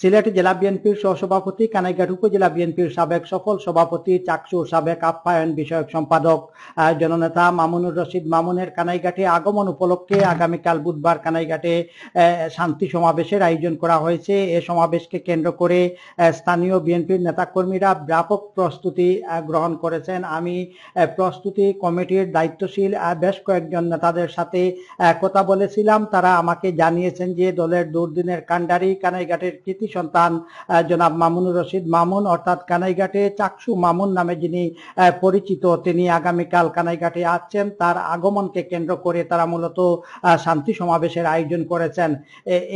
সিলেট জেলা বিএনপির সহসভাপতি, কানাইঘাট উপজেলা বিএনপির সাবেক সফল সভাপতি, চাকসুর সাবেক আপ্যায়ন বিষয়ক সম্পাদক জননেতা মামুনুর রশিদ মামুনের কানাইঘাটে আগমন উপলক্ষে আগামীকাল বুধবার কানাইঘাটে শান্তি সমাবেশের আয়োজন করা হয়েছে। এ সমাবেশকে কেন্দ্র করে স্থানীয় বিএনপির নেতাকর্মীরা ব্যাপক প্রস্তুতি গ্রহণ করেছেন। আমি প্রস্তুতি কমিটির দায়িত্বশীল বেশ কয়েকজন নেতাদের সাথে কথা বলেছিলাম। তারা আমাকে জানিয়েছেন যে দলের দুর্দিনের কাণ্ডারি কানাইঘাটের কৃতি সন্তান জনাব মামুনুর রশিদ মামুন, অর্থাৎ কানাইঘাটে চাকসু মামুন নামে যিনি পরিচিত, তিনি আগামীকাল কানাইঘাটে আসছেন। তার আগমনকে কেন্দ্র করে তারা মূলত শান্তি সমাবেশের আয়োজন করেছেন।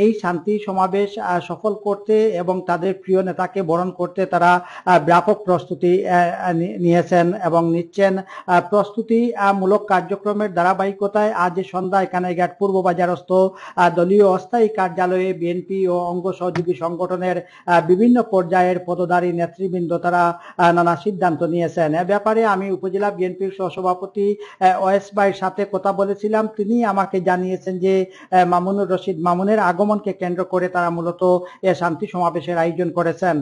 এই শান্তি সমাবেশ সফল করতে এবং তাদের প্রিয় নেতাকে বরণ করতে তারা ব্যাপক প্রস্তুতি নিয়েছেন এবং নিচ্ছেন। প্রস্তুতিমূলক কার্যক্রমের ধারাবাহিকতায় আজ সন্ধ্যায় কানাইঘাট পূর্ব বাজারস্থ দলীয় অস্থায়ী কার্যালয়ে বিএনপি ও অঙ্গ সহযোগী সংগঠনের বিভিন্ন পর্যায়ের পদধারী নেতৃবৃন্দ তারা নানা সিদ্ধান্ত নিয়েছেন। এ ব্যাপারে আমি উপজেলা বিএনপির সহসভাপতি ওয়েস ভাইয়ের সাথে কথা বলেছিলাম। তিনি আমাকে জানিয়েছেন যে মামুনুর রশিদ মামুনের আগমনকে কেন্দ্র করে তারা মূলত শান্তি সমাবেশের আয়োজন করেছেন।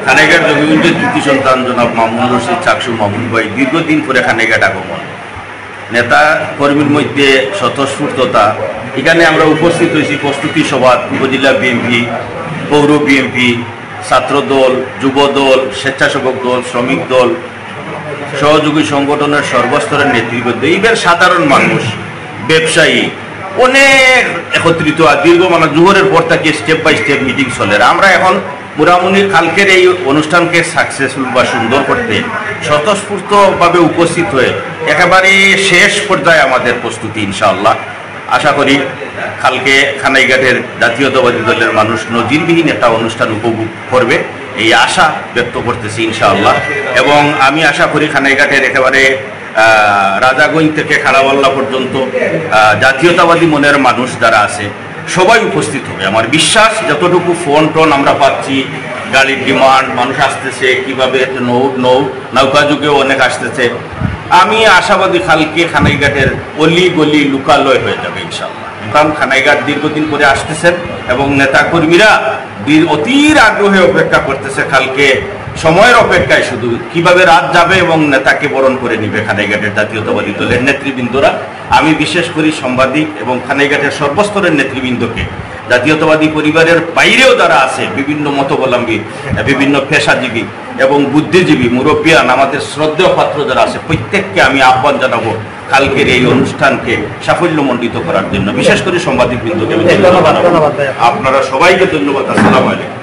কানাইঘাট জমিগঞ্জের কৃতি সন্তান জনাব মামুনুর রশিদ চাকসু মামুন ভাই দীর্ঘদিন পরে কানাইঘাট আগমন, নেতা কর্মীর মধ্যে স্বতঃস্ফূর্ততা। এখানে আমরা উপস্থিত হয়েছি প্রস্তুতি সভা উপজেলা বিএনপি, পৌর বিএনপি, ছাত্র দল, যুব দল, স্বেচ্ছাসেবক দল, শ্রমিক দল, সহযোগী সংগঠনের সর্বস্তরের নেতৃবৃন্দ, এইবার সাধারণ মানুষ, ব্যবসায়ী অনেক একত্রিত। দীর্ঘ জোহরের পর থেকে স্টেপ বাই স্টেপ মিটিং চলে। আমরা এখন মোটামুটি কালকের এই অনুষ্ঠানকে সাকসেসফুল বা সুন্দর করতে স্বতঃস্ফূর্তভাবে উপস্থিত হয়ে একেবারে শেষ পর্যায়ে আমাদের প্রস্তুতি। ইনশাআল্লাহ আশা করি কালকে কানাইঘাটের জাতীয়তাবাদী দলের মানুষ নজিরবিহীন একটা অনুষ্ঠান উপভোগ করবে, এই আশা ব্যক্ত করতেছি ইনশাআল্লাহ। এবং আমি আশা করি কানাইঘাটের একেবারে রাজাগঞ্জ থেকে খাড়াবাল্লা পর্যন্ত জাতীয়তাবাদী মনের মানুষ যারা আছে সবাই উপস্থিত হবে। আমার বিশ্বাস যতটুকু ফোন টোন আমরা পাচ্ছি, গাড়ির ডিমান্ড, মানুষ আসতেছে কিভাবে, নৌকা যুগেও অনেক আসতেছে। আমি আশাবাদী কালকে কানাইঘাটের অলি গলি লোকালয় হয়ে যাবে ইনশাআল্লাহ। কারণ কানাইঘাট দীর্ঘদিন পরে আসতেছেন এবং নেতাকর্মীরা অতির আগ্রহে অপেক্ষা করতেছে। কালকে সময়ের অপেক্ষায় শুধু কিভাবে রাত যাবে এবং নেতাকে বরণ করে নিবে কানাইঘাটের জাতীয়তাবাদী দলের নেতৃবৃন্দরা। আমি বিশেষ করি সাংবাদিক এবং কানাইঘাটের সর্বস্তরের নেতৃবৃন্দকে, জাতীয়তাবাদী পরিবারের বাইরেও যারা আছে, বিভিন্ন মতাবলম্বী, বিভিন্ন পেশাজীবী এবং বুদ্ধিজীবী মুরব্বিয়ান, আমাদের শ্রদ্ধেয় পাত্র যারা আছে, প্রত্যেককে আমি আহ্বান জানাবো কালকের এই অনুষ্ঠানকে সাফল্যমণ্ডিত করার জন্য। বিশেষ করে সাংবাদিক বৃন্দকে ধন্যবাদ। আপনারা সবাইকে ধন্যবাদ। আসসালামু আলাইকুম।